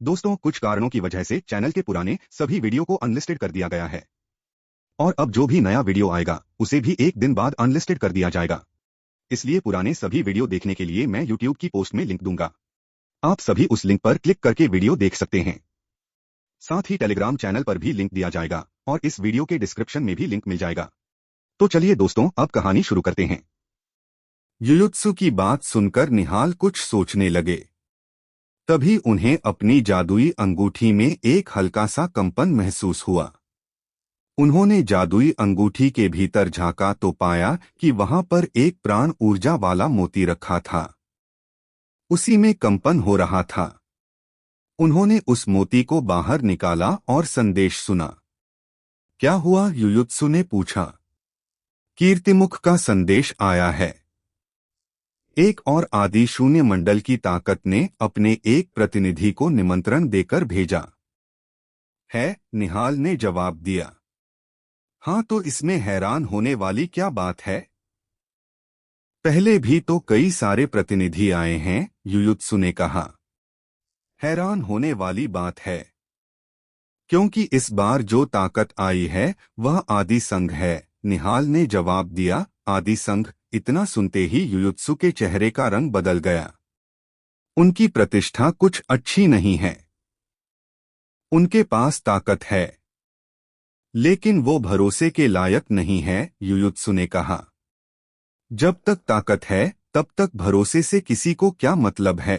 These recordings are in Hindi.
दोस्तों, कुछ कारणों की वजह से चैनल के पुराने सभी वीडियो को अनलिस्टेड कर दिया गया है और अब जो भी नया वीडियो आएगा उसे भी एक दिन बाद अनलिस्टेड कर दिया जाएगा। इसलिए पुराने सभी वीडियो देखने के लिए मैं यूट्यूब की पोस्ट में लिंक दूंगा। आप सभी उस लिंक पर क्लिक करके वीडियो देख सकते हैं। साथ ही टेलीग्राम चैनल पर भी लिंक दिया जाएगा और इस वीडियो के डिस्क्रिप्शन में भी लिंक मिल जाएगा। तो चलिए दोस्तों, अब कहानी शुरू करते हैं। युयुत्सु की बात सुनकर निहाल कुछ सोचने लगे। तभी उन्हें अपनी जादुई अंगूठी में एक हल्का सा कंपन महसूस हुआ। उन्होंने जादुई अंगूठी के भीतर झांका तो पाया कि वहां पर एक प्राण ऊर्जा वाला मोती रखा था। उसी में कंपन हो रहा था। उन्होंने उस मोती को बाहर निकाला और संदेश सुना। क्या हुआ? युयुत्सु ने पूछा। कीर्तिमुख का संदेश आया है। एक और आदि शून्य मंडल की ताकत ने अपने एक प्रतिनिधि को निमंत्रण देकर भेजा है, निहाल ने जवाब दिया। हाँ, तो इसमें हैरान होने वाली क्या बात है? पहले भी तो कई सारे प्रतिनिधि आए हैं, युयुत्सु ने कहा। हैरान होने वाली बात है क्योंकि इस बार जो ताकत आई है वह आदि संघ है, निहाल ने जवाब दिया। आदि संघ? इतना सुनते ही युयुत्सु के चेहरे का रंग बदल गया। उनकी प्रतिष्ठा कुछ अच्छी नहीं है। उनके पास ताकत है लेकिन वो भरोसे के लायक नहीं है, युयुत्सु ने कहा। जब तक ताकत है तब तक भरोसे से किसी को क्या मतलब है?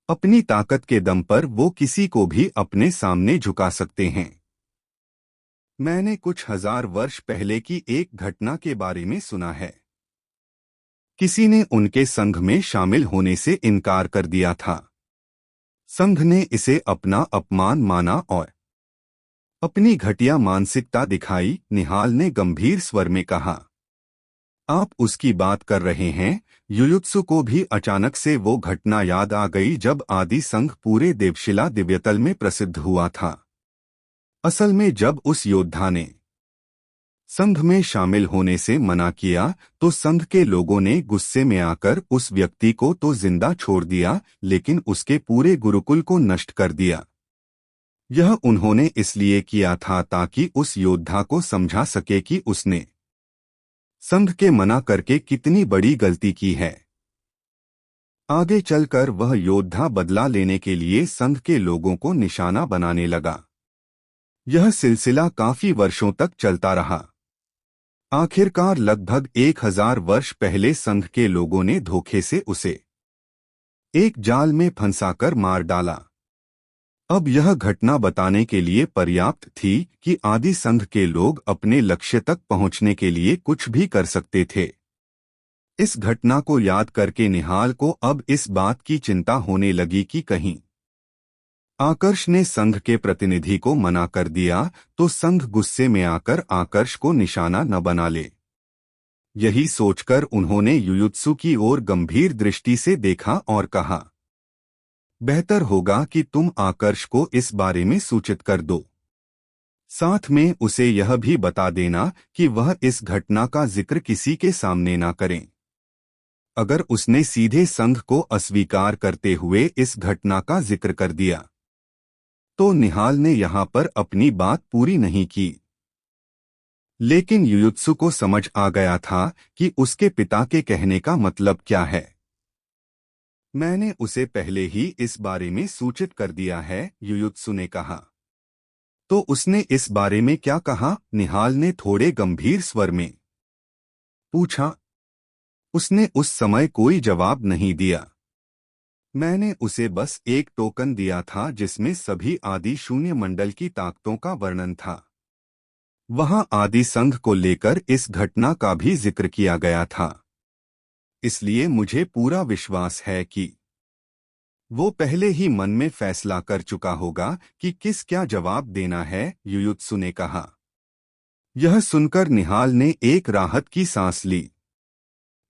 अपनी ताकत के दम पर वो किसी को भी अपने सामने झुका सकते हैं। मैंने कुछ हजार वर्ष पहले की एक घटना के बारे में सुना है। किसी ने उनके संघ में शामिल होने से इनकार कर दिया था। संघ ने इसे अपना अपमान माना और अपनी घटिया मानसिकता दिखाई, निहाल ने गंभीर स्वर में कहा। आप उसकी बात कर रहे हैं? युयुत्सु को भी अचानक से वो घटना याद आ गई जब आदि संघ पूरे देवशिला दिव्यतल में प्रसिद्ध हुआ था। असल में जब उस योद्धा ने संघ में शामिल होने से मना किया तो संघ के लोगों ने गुस्से में आकर उस व्यक्ति को तो जिंदा छोड़ दिया लेकिन उसके पूरे गुरुकुल को नष्ट कर दिया। यह उन्होंने इसलिए किया था ताकि उस योद्धा को समझा सके कि उसने संघ के मना करके कितनी बड़ी गलती की है। आगे चलकर वह योद्धा बदला लेने के लिए संघ के लोगों को निशाना बनाने लगा। यह सिलसिला काफी वर्षों तक चलता रहा। आखिरकार लगभग 1000 वर्ष पहले संघ के लोगों ने धोखे से उसे एक जाल में फंसाकर मार डाला। अब यह घटना बताने के लिए पर्याप्त थी कि आदि संघ के लोग अपने लक्ष्य तक पहुंचने के लिए कुछ भी कर सकते थे। इस घटना को याद करके निहाल को अब इस बात की चिंता होने लगी कि कहीं आकर्ष ने संघ के प्रतिनिधि को मना कर दिया तो संघ गुस्से में आकर आकर्ष को निशाना न बना ले। यही सोचकर उन्होंने युयुत्सु की ओर गंभीर दृष्टि से देखा और कहा, बेहतर होगा कि तुम आकर्ष को इस बारे में सूचित कर दो। साथ में उसे यह भी बता देना कि वह इस घटना का जिक्र किसी के सामने ना करें। अगर उसने सीधे संघ को अस्वीकार करते हुए इस घटना का जिक्र कर दिया तो निहाल ने यहाँ पर अपनी बात पूरी नहीं की। लेकिन युयुत्सु को समझ आ गया था कि उसके पिता के कहने का मतलब क्या है। मैंने उसे पहले ही इस बारे में सूचित कर दिया है, युयुत्सु ने कहा। तो उसने इस बारे में क्या कहा? निहाल ने थोड़े गंभीर स्वर में पूछा। उसने उस समय कोई जवाब नहीं दिया। मैंने उसे बस एक टोकन दिया था जिसमें सभी आदि शून्य मंडल की ताकतों का वर्णन था। वहां आदि संघ को लेकर इस घटना का भी जिक्र किया गया था। इसलिए मुझे पूरा विश्वास है कि वो पहले ही मन में फैसला कर चुका होगा कि किस क्या जवाब देना है, युयुत्सु ने कहा। यह सुनकर निहाल ने एक राहत की सांस ली।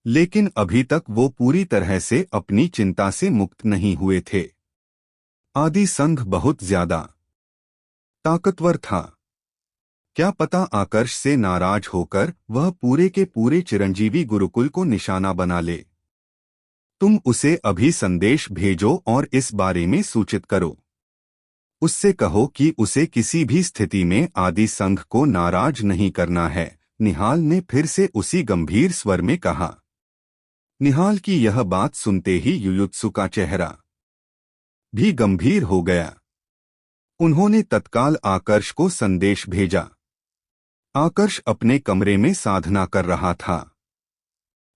लेकिन अभी तक वो पूरी तरह से अपनी चिंता से मुक्त नहीं हुए थे। आदि संघ बहुत ज्यादा ताकतवर था। क्या पता आकर्ष से नाराज होकर वह पूरे के पूरे चिरंजीवी गुरुकुल को निशाना बना ले। तुम उसे अभी संदेश भेजो और इस बारे में सूचित करो। उससे कहो कि उसे किसी भी स्थिति में आदि संघ को नाराज नहीं करना है। निहाल ने फिर से उसी गंभीर स्वर में कहा। निहाल की यह बात सुनते ही युयुत्सु का चेहरा भी गंभीर हो गया। उन्होंने तत्काल आकर्ष को संदेश भेजा। आकर्ष अपने कमरे में साधना कर रहा था।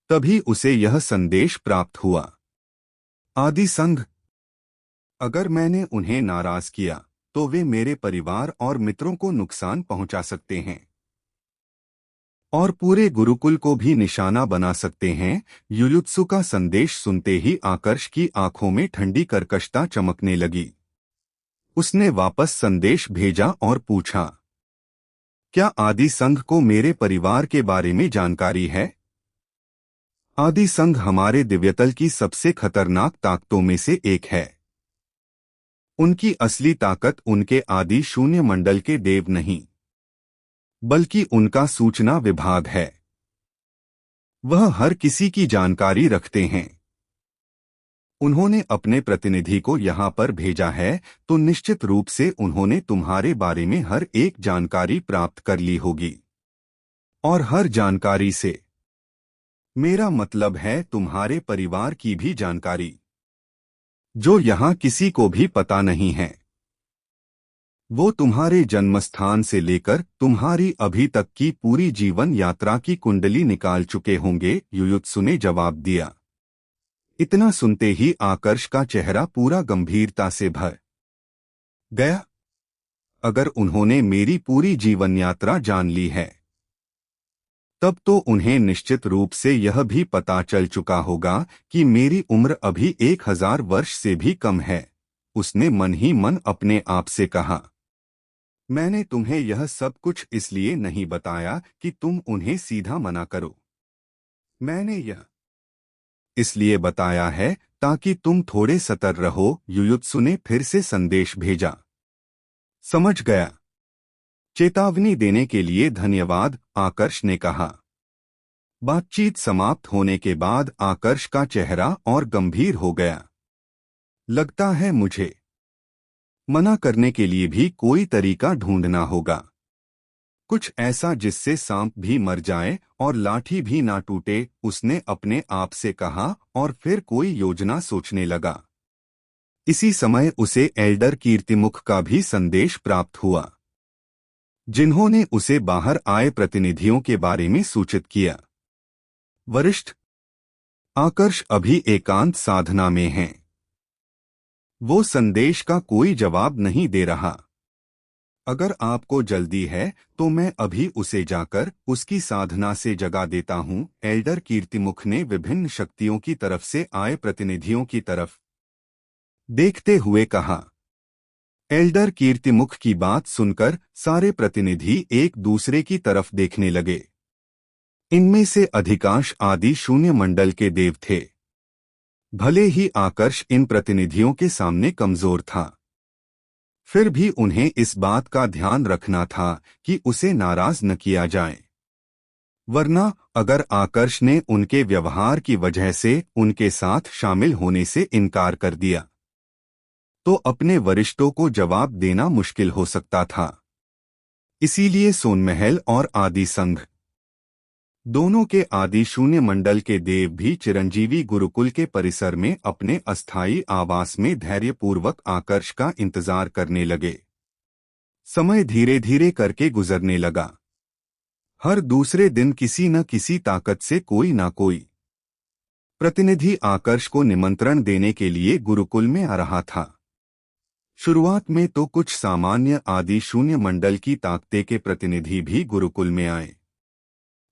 तभी उसे यह संदेश प्राप्त हुआ। आदि संघ, अगर मैंने उन्हें नाराज किया तो वे मेरे परिवार और मित्रों को नुकसान पहुंचा सकते हैं और पूरे गुरुकुल को भी निशाना बना सकते हैं। युयुत्सु का संदेश सुनते ही आकर्ष की आंखों में ठंडी कर्कशता चमकने लगी। उसने वापस संदेश भेजा और पूछा, क्या आदि संघ को मेरे परिवार के बारे में जानकारी है? आदि संघ हमारे दिव्यतल की सबसे खतरनाक ताकतों में से एक है। उनकी असली ताकत उनके आदि शून्य मंडल के देव नहीं, बल्कि उनका सूचना विभाग है। वह हर किसी की जानकारी रखते हैं। उन्होंने अपने प्रतिनिधि को यहाँ पर भेजा है, तो निश्चित रूप से उन्होंने तुम्हारे बारे में हर एक जानकारी प्राप्त कर ली होगी। और हर जानकारी से मेरा मतलब है तुम्हारे परिवार की भी जानकारी, जो यहाँ किसी को भी पता नहीं है। वो तुम्हारे जन्मस्थान से लेकर तुम्हारी अभी तक की पूरी जीवन यात्रा की कुंडली निकाल चुके होंगे। युयुत्सु ने जवाब दिया। इतना सुनते ही आकर्ष का चेहरा पूरा गंभीरता से भर गया। अगर उन्होंने मेरी पूरी जीवन यात्रा जान ली है, तब तो उन्हें निश्चित रूप से यह भी पता चल चुका होगा कि मेरी उम्र अभी 1000 वर्ष से भी कम है। उसने मन ही मन अपने आप से कहा, मैंने तुम्हें यह सब कुछ इसलिए नहीं बताया कि तुम उन्हें सीधा मना करो। मैंने यह इसलिए बताया है ताकि तुम थोड़े सतर्क रहो। युयुत्सु ने फिर से संदेश भेजा। समझ गया। चेतावनी देने के लिए धन्यवाद, आकर्ष ने कहा। बातचीत समाप्त होने के बाद आकर्ष का चेहरा और गंभीर हो गया। लगता है मुझे मना करने के लिए भी कोई तरीका ढूंढना होगा, कुछ ऐसा जिससे सांप भी मर जाए और लाठी भी ना टूटे, उसने अपने आप से कहा और फिर कोई योजना सोचने लगा। इसी समय उसे एल्डर कीर्तिमुख का भी संदेश प्राप्त हुआ, जिन्होंने उसे बाहर आए प्रतिनिधियों के बारे में सूचित किया। वरिष्ठ, आकर्ष अभी एकांत साधना में हैं। वो संदेश का कोई जवाब नहीं दे रहा। अगर आपको जल्दी है तो मैं अभी उसे जाकर उसकी साधना से जगा देता हूँ। एल्डर कीर्तिमुख ने विभिन्न शक्तियों की तरफ से आए प्रतिनिधियों की तरफ देखते हुए कहा। एल्डर कीर्तिमुख की बात सुनकर सारे प्रतिनिधि एक दूसरे की तरफ देखने लगे। इनमें से अधिकांश आदि शून्य मंडल के देव थे। भले ही आकर्ष इन प्रतिनिधियों के सामने कमजोर था, फिर भी उन्हें इस बात का ध्यान रखना था कि उसे नाराज न किया जाए, वरना अगर आकर्ष ने उनके व्यवहार की वजह से उनके साथ शामिल होने से इनकार कर दिया, तो अपने वरिष्ठों को जवाब देना मुश्किल हो सकता था। इसीलिए सोनमहल और आदि संघ दोनों के आदि शून्य मंडल के देव भी चिरंजीवी गुरुकुल के परिसर में अपने अस्थायी आवास में धैर्यपूर्वक आकर्ष का इंतजार करने लगे। समय धीरे धीरे करके गुजरने लगा। हर दूसरे दिन किसी न किसी ताकत से कोई ना कोई प्रतिनिधि आकर्ष को निमंत्रण देने के लिए गुरुकुल में आ रहा था। शुरुआत में तो कुछ सामान्य आदि शून्य मंडल की ताकते के प्रतिनिधि भी गुरुकुल में आए,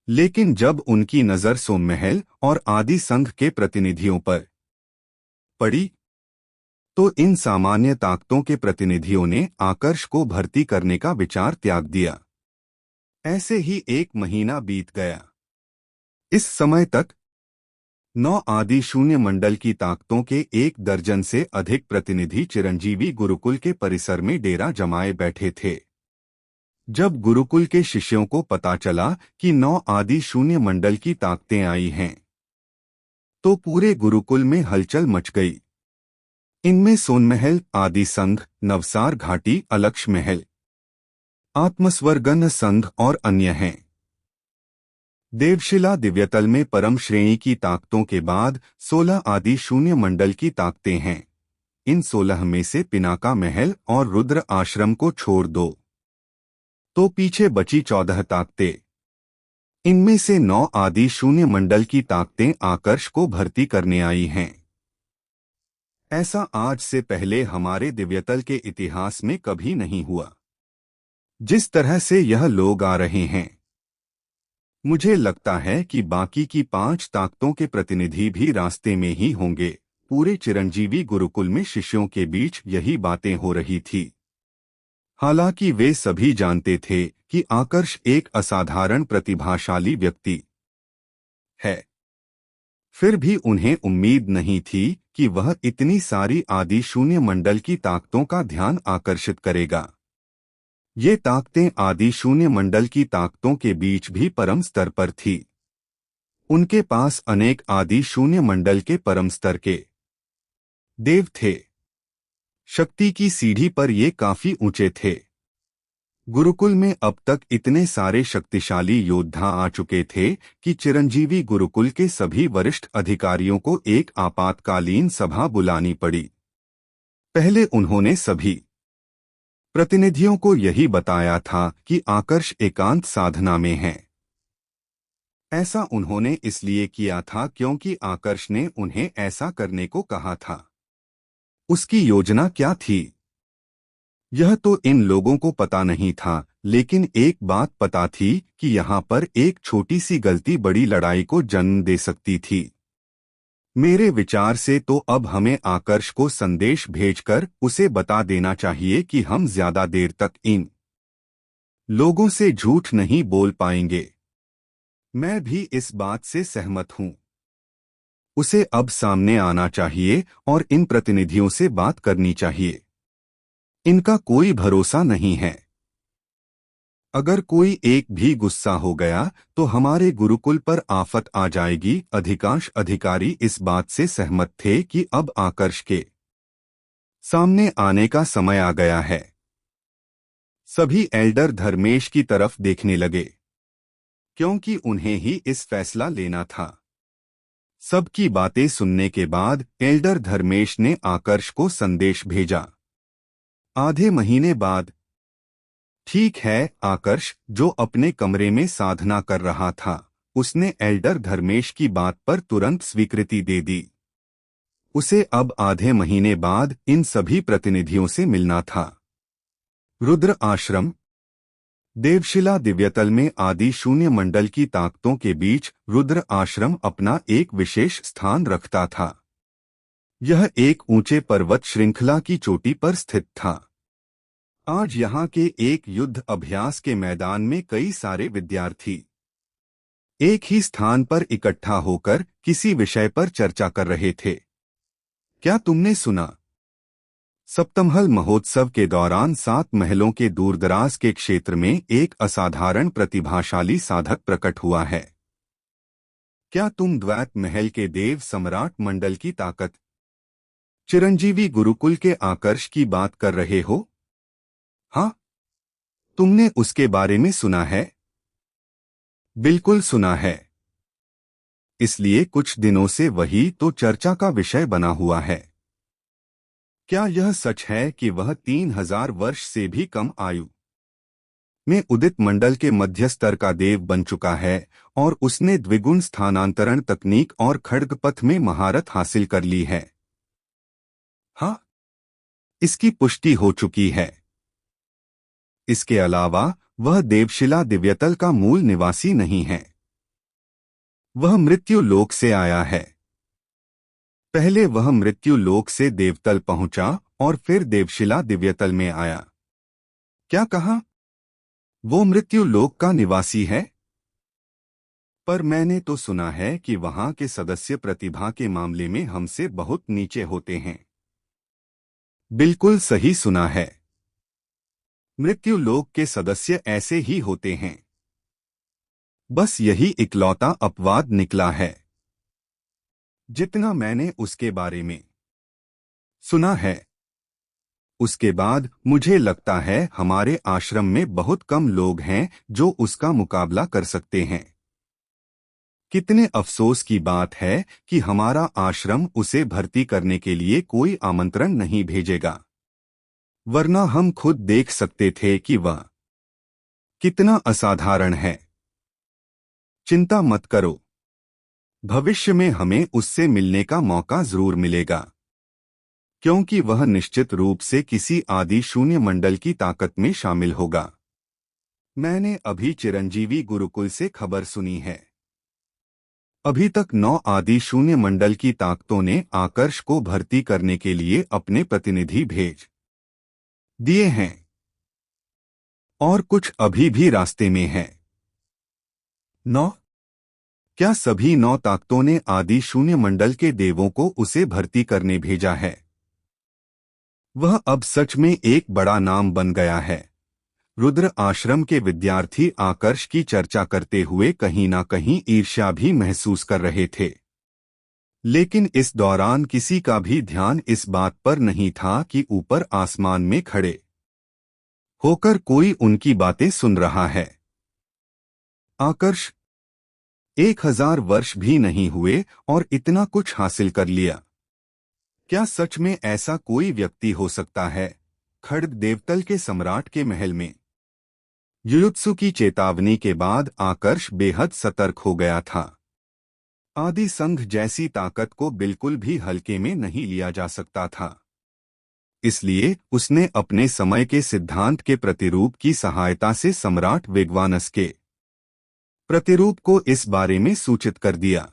लेकिन जब उनकी नजर सोममहल और आदि संघ के प्रतिनिधियों पर पड़ी, तो इन सामान्य ताकतों के प्रतिनिधियों ने आकर्ष को भर्ती करने का विचार त्याग दिया। ऐसे ही 1 महीना बीत गया। इस समय तक 9 आदि शून्य मंडल की ताकतों के 1 दर्जन से अधिक प्रतिनिधि चिरंजीवी गुरुकुल के परिसर में डेरा जमाए बैठे थे। जब गुरुकुल के शिष्यों को पता चला कि 9 आदि शून्य मंडल की ताकतें आई हैं, तो पूरे गुरुकुल में हलचल मच गई। इनमें सोनमहल, आदि संघ, नवसार घाटी, अलक्ष महल, आत्मस्वरगन संघ और अन्य हैं। देवशिला दिव्यतल में परम श्रेणी की ताकतों के बाद 16 आदि शून्य मंडल की ताकतें हैं। इन 16 में से पिनाका महल और रुद्र आश्रम को छोड़ दो तो पीछे बची 14 ताकतें। इनमें से 9 आदि शून्य मंडल की ताकतें आकर्ष को भर्ती करने आई हैं। ऐसा आज से पहले हमारे दिव्यतल के इतिहास में कभी नहीं हुआ। जिस तरह से यह लोग आ रहे हैं, मुझे लगता है कि बाकी की 5 ताकतों के प्रतिनिधि भी रास्ते में ही होंगे। पूरे चिरंजीवी गुरुकुल में शिष्यों के बीच यही बातें हो रही थी। हालांकि वे सभी जानते थे कि आकर्ष एक असाधारण प्रतिभाशाली व्यक्ति है, फिर भी उन्हें उम्मीद नहीं थी कि वह इतनी सारी आदि शून्य मंडल की ताकतों का ध्यान आकर्षित करेगा। ये ताकतें आदि शून्य मंडल की ताकतों के बीच भी परम स्तर पर थी। उनके पास अनेक आदि शून्य मंडल के परम स्तर के देव थे। शक्ति की सीढ़ी पर ये काफी ऊंचे थे। गुरुकुल में अब तक इतने सारे शक्तिशाली योद्धा आ चुके थे कि चिरंजीवी गुरुकुल के सभी वरिष्ठ अधिकारियों को एक आपातकालीन सभा बुलानी पड़ी। पहले उन्होंने सभी प्रतिनिधियों को यही बताया था कि आकर्ष एकांत साधना में है। ऐसा उन्होंने इसलिए किया था क्योंकि आकर्ष ने उन्हें ऐसा करने को कहा था। उसकी योजना क्या थी, यह तो इन लोगों को पता नहीं था, लेकिन एक बात पता थी कि यहाँ पर एक छोटी सी गलती बड़ी लड़ाई को जन्म दे सकती थी। मेरे विचार से तो अब हमें आकर्ष को संदेश भेजकर उसे बता देना चाहिए कि हम ज्यादा देर तक इन लोगों से झूठ नहीं बोल पाएंगे। मैं भी इस बात से सहमत हूं। उसे अब सामने आना चाहिए और इन प्रतिनिधियों से बात करनी चाहिए। इनका कोई भरोसा नहीं है। अगर कोई एक भी गुस्सा हो गया तो हमारे गुरुकुल पर आफत आ जाएगी। अधिकांश अधिकारी इस बात से सहमत थे कि अब आकर्ष के सामने आने का समय आ गया है। सभी एल्डर धर्मेश की तरफ देखने लगे, क्योंकि उन्हें ही इस फैसला लेना था। सबकी बातें सुनने के बाद एल्डर धर्मेश ने आकर्ष को संदेश भेजा। आधे महीने बाद। ठीक है, आकर्ष, जो अपने कमरे में साधना कर रहा था, उसने एल्डर धर्मेश की बात पर तुरंत स्वीकृति दे दी। उसे अब आधे महीने बाद इन सभी प्रतिनिधियों से मिलना था। रुद्र आश्रम। देवशिला दिव्यतल में आदि शून्य मंडल की ताकतों के बीच रुद्र आश्रम अपना एक विशेष स्थान रखता था। यह एक ऊंचे पर्वत श्रृंखला की चोटी पर स्थित था। आज यहाँ के एक युद्ध अभ्यास के मैदान में कई सारे विद्यार्थी एक ही स्थान पर इकट्ठा होकर किसी विषय पर चर्चा कर रहे थे। क्या तुमने सुना? सप्तमहल महोत्सव के दौरान 7 महलों के दूरदराज के क्षेत्र में एक असाधारण प्रतिभाशाली साधक प्रकट हुआ है। क्या तुम द्वैत महल के देव सम्राट मंडल की ताकत, चिरंजीवी गुरुकुल के आकर्ष की बात कर रहे हो? हाँ, तुमने उसके बारे में सुना है? बिल्कुल सुना है। इसलिए कुछ दिनों से वही तो चर्चा का विषय बना हुआ है। क्या यह सच है कि वह 3000 वर्ष से भी कम आयु में उदित मंडल के मध्य स्तर का देव बन चुका है और उसने द्विगुण स्थानांतरण तकनीक और खड्गपथ में महारत हासिल कर ली है? हाँ, इसकी पुष्टि हो चुकी है। इसके अलावा वह देवशिला दिव्यतल का मूल निवासी नहीं है। वह मृत्यु लोक से आया है। पहले वह मृत्यु लोक से देवतल पहुंचा और फिर देवशिला दिव्यतल में आया। क्या कहा? वो मृत्यु लोक का निवासी है? पर मैंने तो सुना है कि वहां के सदस्य प्रतिभा के मामले में हमसे बहुत नीचे होते हैं। बिल्कुल सही सुना है। मृत्यु लोक के सदस्य ऐसे ही होते हैं। बस यही इकलौता अपवाद निकला है। जितना मैंने उसके बारे में सुना है, उसके बाद मुझे लगता है हमारे आश्रम में बहुत कम लोग हैं जो उसका मुकाबला कर सकते हैं। कितने अफसोस की बात है कि हमारा आश्रम उसे भर्ती करने के लिए कोई आमंत्रण नहीं भेजेगा, वरना हम खुद देख सकते थे कि वह कितना असाधारण है। चिंता मत करो, भविष्य में हमें उससे मिलने का मौका जरूर मिलेगा, क्योंकि वह निश्चित रूप से किसी आदि शून्य मंडल की ताकत में शामिल होगा। मैंने अभी चिरंजीवी गुरुकुल से खबर सुनी है। अभी तक 9 आदि शून्य मंडल की ताकतों ने आकर्ष को भर्ती करने के लिए अपने प्रतिनिधि भेज दिए हैं, और कुछ अभी भी रास्ते में हैं। 9? क्या सभी 9 ताकतों ने आदि शून्य मंडल के देवों को उसे भर्ती करने भेजा है? वह अब सच में एक बड़ा नाम बन गया है। रुद्र आश्रम के विद्यार्थी आकर्ष की चर्चा करते हुए कहीं ना कहीं ईर्ष्या भी महसूस कर रहे थे, लेकिन इस दौरान किसी का भी ध्यान इस बात पर नहीं था कि ऊपर आसमान में खड़े होकर कोई उनकी बातें सुन रहा है। आकर्ष 1000 वर्ष भी नहीं हुए और इतना कुछ हासिल कर लिया। क्या सच में ऐसा कोई व्यक्ति हो सकता है? खड्ग देवतल के सम्राट के महल में युयुत्सु की चेतावनी के बाद आकर्ष बेहद सतर्क हो गया था। आदि संघ जैसी ताकत को बिल्कुल भी हल्के में नहीं लिया जा सकता था। इसलिए उसने अपने समय के सिद्धांत के प्रतिरूप की सहायता से सम्राट वेगवानस के प्रतिरूप को इस बारे में सूचित कर दिया।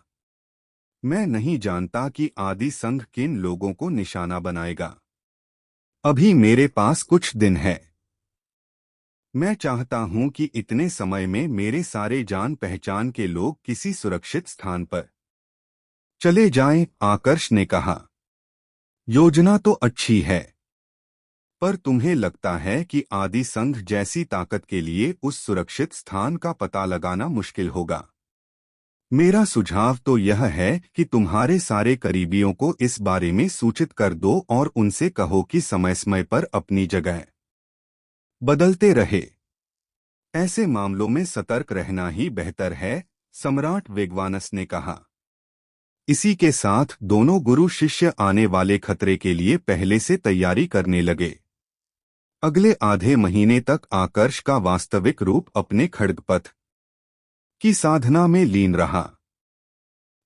मैं नहीं जानता कि आदि संघ किन लोगों को निशाना बनाएगा। अभी मेरे पास कुछ दिन है। मैं चाहता हूं कि इतने समय में मेरे सारे जान पहचान के लोग किसी सुरक्षित स्थान पर चले जाएं, आकर्ष ने कहा। योजना तो अच्छी है, पर तुम्हें लगता है कि आदि संघ जैसी ताकत के लिए उस सुरक्षित स्थान का पता लगाना मुश्किल होगा? मेरा सुझाव तो यह है कि तुम्हारे सारे करीबियों को इस बारे में सूचित कर दो और उनसे कहो कि समय समय पर अपनी जगह बदलते रहे। ऐसे मामलों में सतर्क रहना ही बेहतर है, सम्राट वेगवानस ने कहा। इसी के साथ दोनों गुरु शिष्य आने वाले खतरे के लिए पहले से तैयारी करने लगे। अगले आधे महीने तक आकर्ष का वास्तविक रूप अपने खड्गपथ की साधना में लीन रहा,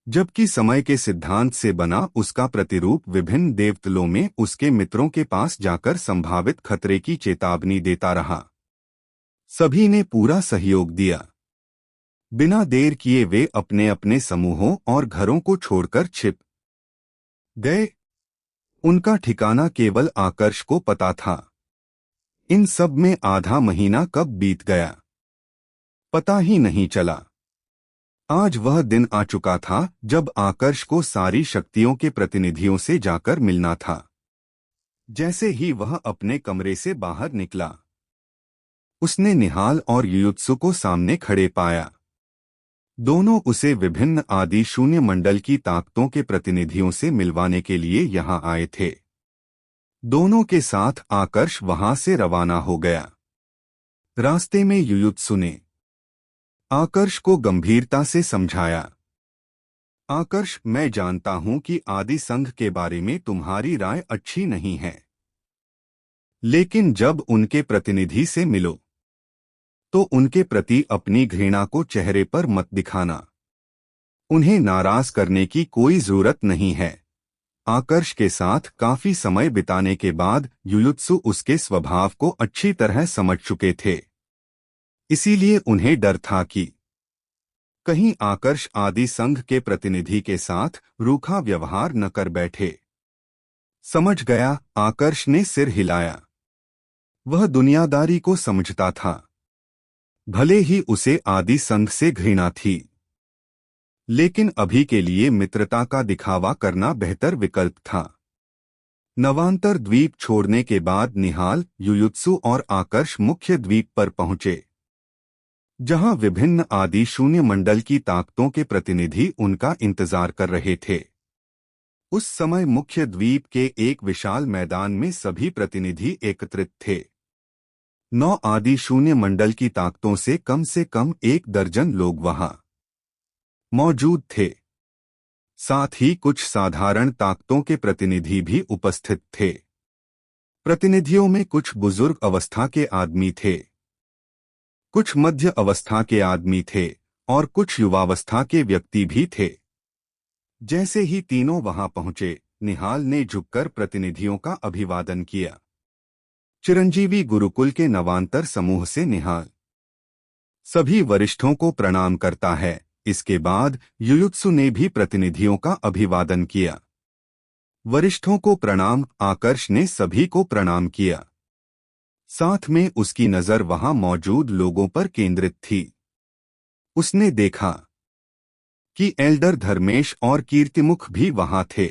जबकि समय के सिद्धांत से बना उसका प्रतिरूप विभिन्न देवतलों में उसके मित्रों के पास जाकर संभावित खतरे की चेतावनी देता रहा। सभी ने पूरा सहयोग दिया। बिना देर किए वे अपने अपने समूहों और घरों को छोड़कर छिप गए। उनका ठिकाना केवल आकर्ष को पता था। इन सब में आधा महीना कब बीत गया पता ही नहीं चला। आज वह दिन आ चुका था जब आकर्ष को सारी शक्तियों के प्रतिनिधियों से जाकर मिलना था। जैसे ही वह अपने कमरे से बाहर निकला, उसने निहाल और युयुत्सु को सामने खड़े पाया। दोनों उसे विभिन्न आदि शून्य मंडल की ताकतों के प्रतिनिधियों से मिलवाने के लिए यहां आए थे। दोनों के साथ आकर्ष वहां से रवाना हो गया। रास्ते में युयुत्सु ने आकर्ष को गंभीरता से समझाया। आकर्ष, मैं जानता हूं कि आदि संघ के बारे में तुम्हारी राय अच्छी नहीं है, लेकिन जब उनके प्रतिनिधि से मिलो तो उनके प्रति अपनी घृणा को चेहरे पर मत दिखाना। उन्हें नाराज करने की कोई जरूरत नहीं है। आकर्ष के साथ काफी समय बिताने के बाद युयुत्सु उसके स्वभाव को अच्छी तरह समझ चुके थे। इसीलिए उन्हें डर था कि कहीं आकर्ष आदि संघ के प्रतिनिधि के साथ रूखा व्यवहार न कर बैठे। समझ गया, आकर्ष ने सिर हिलाया। वह दुनियादारी को समझता था, भले ही उसे आदि संघ से घृणा थी, लेकिन अभी के लिए मित्रता का दिखावा करना बेहतर विकल्प था। नवांतर द्वीप छोड़ने के बाद निहाल, युयुत्सु और आकर्ष मुख्य द्वीप पर पहुंचे, जहां विभिन्न आदि शून्य मंडल की ताकतों के प्रतिनिधि उनका इंतजार कर रहे थे। उस समय मुख्य द्वीप के एक विशाल मैदान में सभी प्रतिनिधि एकत्रित थे। 9 आदि शून्य मंडल की ताकतों से कम 1 दर्जन लोग वहां मौजूद थे। साथ ही कुछ साधारण ताकतों के प्रतिनिधि भी उपस्थित थे। प्रतिनिधियों में कुछ बुजुर्ग अवस्था के आदमी थे, कुछ मध्य अवस्था के आदमी थे और कुछ युवावस्था के व्यक्ति भी थे। जैसे ही तीनों वहां पहुंचे, निहाल ने झुककर प्रतिनिधियों का अभिवादन किया। चिरंजीवी गुरुकुल के नवांतर समूह से निहाल सभी वरिष्ठों को प्रणाम करता है। इसके बाद युयुत्सु ने भी प्रतिनिधियों का अभिवादन किया। वरिष्ठों को प्रणाम। आकर्ष ने सभी को प्रणाम किया। साथ में उसकी नजर वहां मौजूद लोगों पर केंद्रित थी। उसने देखा कि एल्डर धर्मेश और कीर्तिमुख भी वहां थे।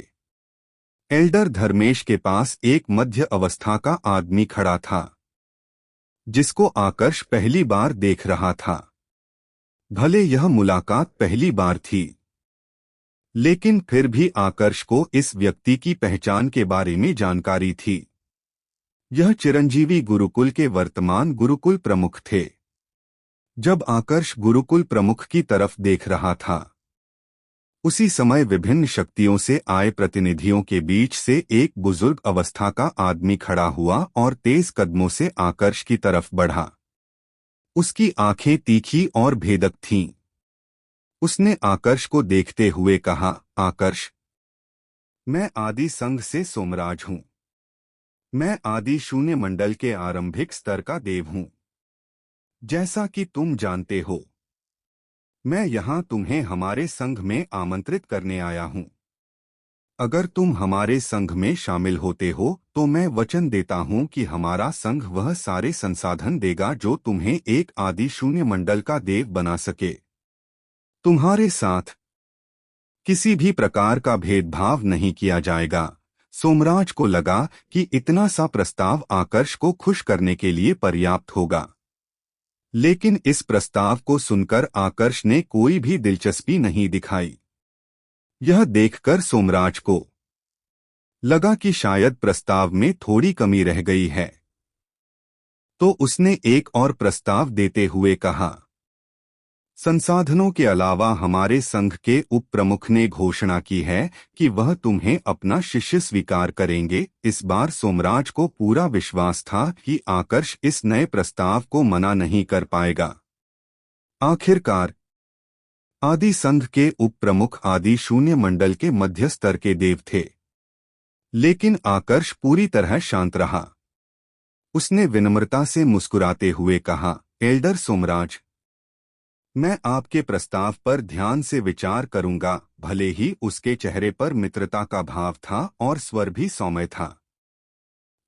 एल्डर धर्मेश के पास एक मध्य अवस्था का आदमी खड़ा था, जिसको आकर्ष पहली बार देख रहा था। भले यह मुलाकात पहली बार थी, लेकिन फिर भी आकर्ष को इस व्यक्ति की पहचान के बारे में जानकारी थी। यह चिरंजीवी गुरुकुल के वर्तमान गुरुकुल प्रमुख थे। जब आकर्ष गुरुकुल प्रमुख की तरफ देख रहा था, उसी समय विभिन्न शक्तियों से आए प्रतिनिधियों के बीच से एक बुजुर्ग अवस्था का आदमी खड़ा हुआ और तेज कदमों से आकर्ष की तरफ बढ़ा। उसकी आंखें तीखी और भेदक थीं। उसने आकर्ष को देखते हुए कहा, आकर्ष, मैं आदि संघ से सोमराज हूं। मैं आदि शून्य मंडल के आरंभिक स्तर का देव हूं। जैसा कि तुम जानते हो, मैं यहां तुम्हें हमारे संघ में आमंत्रित करने आया हूं। अगर तुम हमारे संघ में शामिल होते हो तो मैं वचन देता हूं कि हमारा संघ वह सारे संसाधन देगा जो तुम्हें एक आदि शून्य मंडल का देव बना सके। तुम्हारे साथ किसी भी प्रकार का भेदभाव नहीं किया जाएगा। सोमराज को लगा कि इतना सा प्रस्ताव आकर्ष को खुश करने के लिए पर्याप्त होगा, लेकिन इस प्रस्ताव को सुनकर आकर्ष ने कोई भी दिलचस्पी नहीं दिखाई। यह देखकर सोमराज को लगा कि शायद प्रस्ताव में थोड़ी कमी रह गई है, तो उसने एक और प्रस्ताव देते हुए कहा, संसाधनों के अलावा हमारे संघ के उप प्रमुख ने घोषणा की है कि वह तुम्हें अपना शिष्य स्वीकार करेंगे। इस बार सोमराज को पूरा विश्वास था कि आकर्ष इस नए प्रस्ताव को मना नहीं कर पाएगा। आखिरकार आदि संघ के उप प्रमुख आदि शून्य मंडल के मध्य स्तर के देव थे, लेकिन आकर्ष पूरी तरह शांत रहा। उसने विनम्रता से मुस्कुराते हुए कहा, एल्डर सोमराज, मैं आपके प्रस्ताव पर ध्यान से विचार करूंगा। भले ही उसके चेहरे पर मित्रता का भाव था और स्वर भी सौम्य था,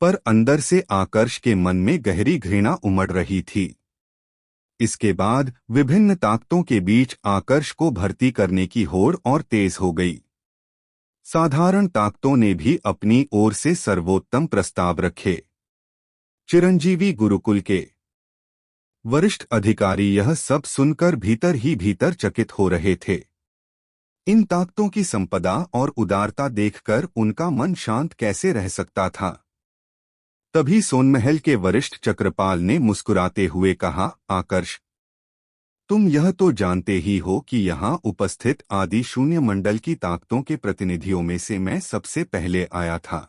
पर अंदर से आकर्ष के मन में गहरी घृणा उमड़ रही थी। इसके बाद विभिन्न ताकतों के बीच आकर्ष को भर्ती करने की होड़ और तेज हो गई। साधारण ताकतों ने भी अपनी ओर से सर्वोत्तम प्रस्ताव रखे। चिरंजीवी गुरुकुल के वरिष्ठ अधिकारी यह सब सुनकर भीतर ही भीतर चकित हो रहे थे। इन ताकतों की संपदा और उदारता देखकर उनका मन शांत कैसे रह सकता था। तभी सोनमहल के वरिष्ठ चक्रपाल ने मुस्कुराते हुए कहा, आकर्ष, तुम यह तो जानते ही हो कि यहाँ उपस्थित आदि शून्य मंडल की ताकतों के प्रतिनिधियों में से मैं सबसे पहले आया था।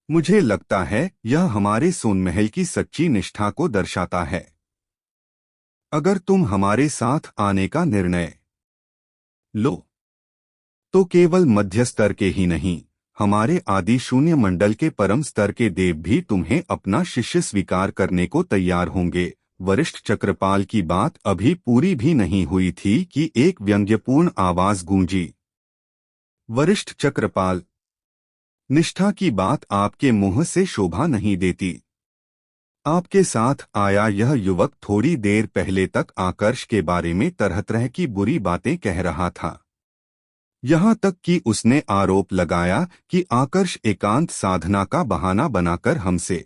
मुझे लगता है यह हमारे सोनमहल की सच्ची निष्ठा को दर्शाता है। अगर तुम हमारे साथ आने का निर्णय लो, तो केवल मध्य स्तर के ही नहीं, हमारे आदि शून्य मंडल के परम स्तर के देव भी तुम्हें अपना शिष्य स्वीकार करने को तैयार होंगे। वरिष्ठ चक्रपाल की बात अभी पूरी भी नहीं हुई थी कि एक व्यंग्यपूर्ण आवाज गूंजी, वरिष्ठ चक्रपाल, निष्ठा की बात आपके मुंह से शोभा नहीं देती। आपके साथ आया यह युवक थोड़ी देर पहले तक आकर्ष के बारे में तरह तरह की बुरी बातें कह रहा था। यहाँ तक कि उसने आरोप लगाया कि आकर्ष एकांत साधना का बहाना बनाकर हमसे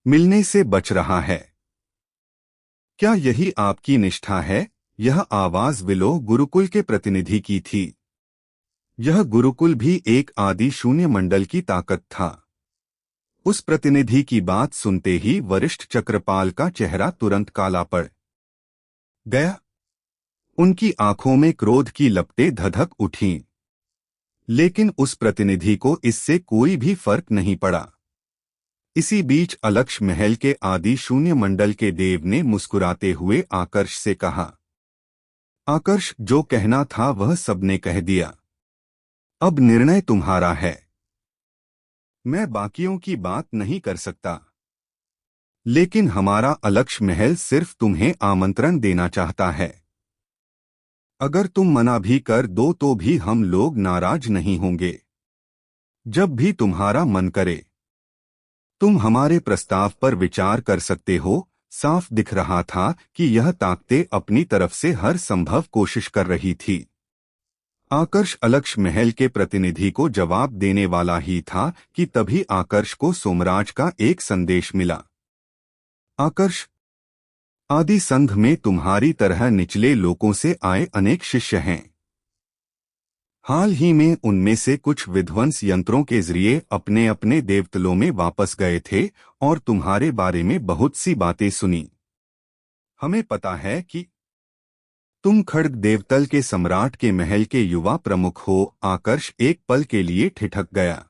मिलने से बच रहा है। क्या यही आपकी निष्ठा है? यह आवाज विलोह गुरुकुल के प्रतिनिधि की थी। यह गुरुकुल भी एक आदि शून्य मंडल की ताकत था। उस प्रतिनिधि की बात सुनते ही वरिष्ठ चक्रपाल का चेहरा तुरंत काला पड़ गया। उनकी आंखों में क्रोध की लपटें धधक उठीं। लेकिन उस प्रतिनिधि को इससे कोई भी फर्क नहीं पड़ा। इसी बीच अलक्ष महल के आदि शून्य मंडल के देव ने मुस्कुराते हुए आकर्ष से कहा, आकर्ष, जो कहना था वह सबने कह दिया। अब निर्णय तुम्हारा है। मैं बाकियों की बात नहीं कर सकता, लेकिन हमारा अलक्ष महल सिर्फ तुम्हें आमंत्रण देना चाहता है। अगर तुम मना भी कर दो तो भी हम लोग नाराज नहीं होंगे। जब भी तुम्हारा मन करे तुम हमारे प्रस्ताव पर विचार कर सकते हो। साफ दिख रहा था कि यह ताकतें अपनी तरफ से हर संभव कोशिश कर रही थी। आकर्ष अलक्ष महल के प्रतिनिधि को जवाब देने वाला ही था कि तभी आकर्ष को सोमराज का एक संदेश मिला। आकर्ष, आदि संघ में तुम्हारी तरह निचले लोकों से आए अनेक शिष्य हैं। हाल ही में उनमें से कुछ विध्वंस यंत्रों के जरिए अपने अपने देवतलों में वापस गए थे और तुम्हारे बारे में बहुत सी बातें सुनी। हमें पता है कि तुम खड्ग देवतल के सम्राट के महल के युवा प्रमुख हो। आकर्ष एक पल के लिए ठिठक गया।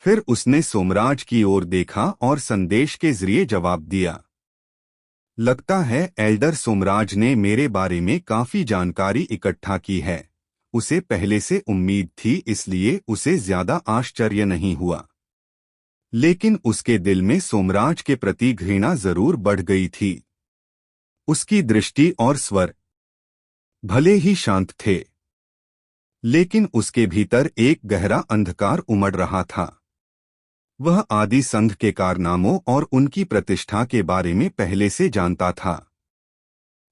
फिर उसने सोमराज की ओर देखा और संदेश के जरिए जवाब दिया, लगता है एल्डर सोमराज ने मेरे बारे में काफी जानकारी इकट्ठा की है। उसे पहले से उम्मीद थी, इसलिए उसे ज्यादा आश्चर्य नहीं हुआ। लेकिन उसके दिल में सोमराज के प्रति घृणा जरूर बढ़ गई थी। उसकी दृष्टि और स्वर भले ही शांत थे, लेकिन उसके भीतर एक गहरा अंधकार उमड़ रहा था। वह आदि संघ के कारनामों और उनकी प्रतिष्ठा के बारे में पहले से जानता था,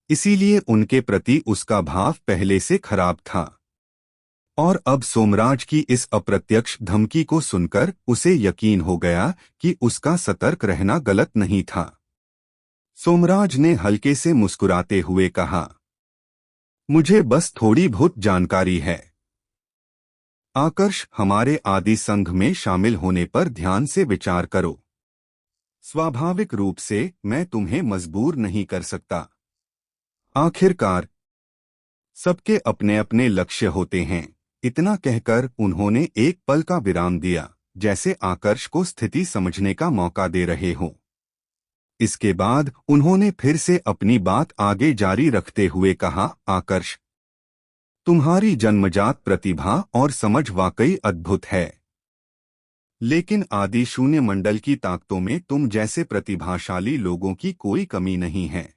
इसीलिए उनके प्रति उसका भाव पहले से खराब था। और अब सोमराज की इस अप्रत्यक्ष धमकी को सुनकर उसे यकीन हो गया कि उसका सतर्क रहना गलत नहीं था। सोमराज ने हल्के से मुस्कुराते हुए कहा, मुझे बस थोड़ी बहुत जानकारी है। आकर्ष, हमारे आदि संघ में शामिल होने पर ध्यान से विचार करो। स्वाभाविक रूप से मैं तुम्हें मजबूर नहीं कर सकता। आखिरकार सबके अपने अपने लक्ष्य होते हैं। इतना कहकर उन्होंने एक पल का विराम दिया, जैसे आकर्ष को स्थिति समझने का मौका दे रहे हों। इसके बाद उन्होंने फिर से अपनी बात आगे जारी रखते हुए कहा, आकर्ष, तुम्हारी जन्मजात प्रतिभा और समझ वाकई अद्भुत है। लेकिन आदि शून्य मंडल की ताकतों में तुम जैसे प्रतिभाशाली लोगों की कोई कमी नहीं है।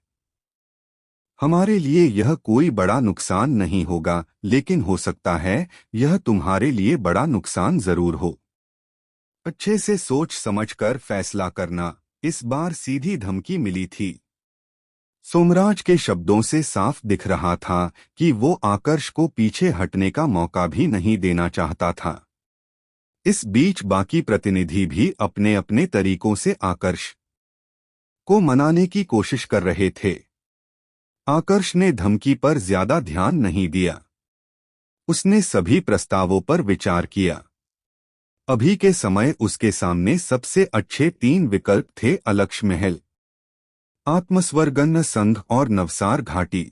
हमारे लिए यह कोई बड़ा नुकसान नहीं होगा, लेकिन हो सकता है यह तुम्हारे लिए बड़ा नुकसान जरूर हो। अच्छे से सोच समझकर फैसला करना। इस बार सीधी धमकी मिली थी। सोमराज के शब्दों से साफ दिख रहा था कि वो आकर्ष को पीछे हटने का मौका भी नहीं देना चाहता था। इस बीच बाकी प्रतिनिधि भी अपने अपने तरीकों से आकर्ष को मनाने की कोशिश कर रहे थे। आकर्ष ने धमकी पर ज्यादा ध्यान नहीं दिया। उसने सभी प्रस्तावों पर विचार किया। अभी के समय उसके सामने सबसे अच्छे 3 विकल्प थे, अलक्ष महल, आत्मस्वरगन संघ और नवसार घाटी।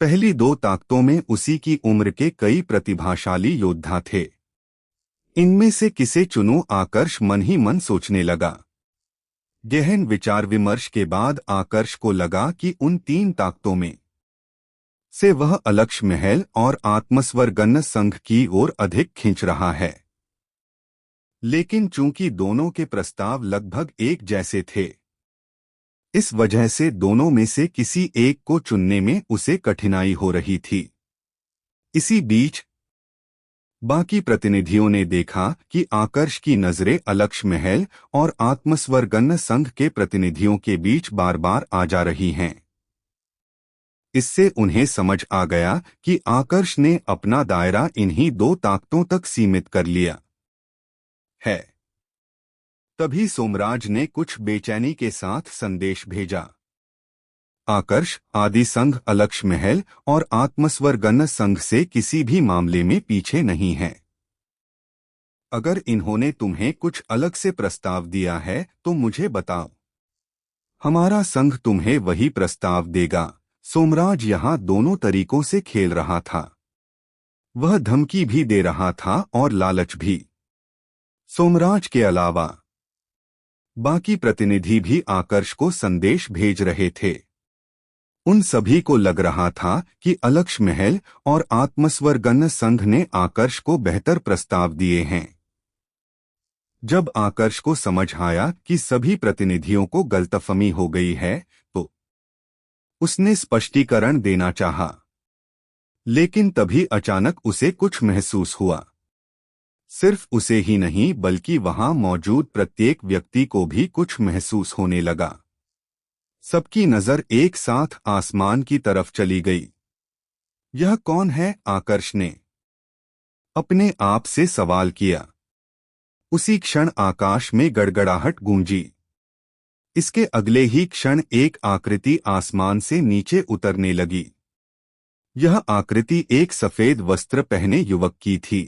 पहली 2 ताकतों में उसी की उम्र के कई प्रतिभाशाली योद्धा थे। इनमें से किसे चुनूं? आकर्ष मन ही मन सोचने लगा। गहन विचार विमर्श के बाद आकर्ष को लगा कि उन 3 ताकतों में से वह अलक्ष महल और आत्मस्वरगन संघ की ओर अधिक खींच रहा है। लेकिन चूंकि दोनों के प्रस्ताव लगभग एक जैसे थे, इस वजह से दोनों में से किसी एक को चुनने में उसे कठिनाई हो रही थी। इसी बीच बाकी प्रतिनिधियों ने देखा कि आकर्ष की नजरें अलक्ष महल और आत्मस्वरगन संघ के प्रतिनिधियों के बीच बार बार आ जा रही हैं। इससे उन्हें समझ आ गया कि आकर्ष ने अपना दायरा इन्हीं 2 ताकतों तक सीमित कर लिया है। तभी सोमराज ने कुछ बेचैनी के साथ संदेश भेजा, आकर्ष आदि संघ अलक्ष महल और आत्मस्वर गण संघ से किसी भी मामले में पीछे नहीं है। अगर इन्होंने तुम्हें कुछ अलग से प्रस्ताव दिया है तो मुझे बताओ। हमारा संघ तुम्हें वही प्रस्ताव देगा। सोमराज यहाँ दोनों तरीकों से खेल रहा था। वह धमकी भी दे रहा था और लालच भी। सोमराज के अलावा बाकी प्रतिनिधि भी आकर्ष को संदेश भेज रहे थे। उन सभी को लग रहा था कि अलक्ष महल और आत्मस्वर गण संघ ने आकर्ष को बेहतर प्रस्ताव दिए हैं। जब आकर्ष को समझ आया कि सभी प्रतिनिधियों को गलतफहमी हो गई है तो उसने स्पष्टीकरण देना चाहा, लेकिन तभी अचानक उसे कुछ महसूस हुआ। सिर्फ उसे ही नहीं बल्कि वहां मौजूद प्रत्येक व्यक्ति को भी कुछ महसूस होने लगा। सबकी नजर एक साथ आसमान की तरफ चली गई। यह कौन है? आकर्ष ने अपने आप से सवाल किया। उसी क्षण आकाश में गड़गड़ाहट गूंजी। इसके अगले ही क्षण एक आकृति आसमान से नीचे उतरने लगी। यह आकृति एक सफेद वस्त्र पहने युवक की थी।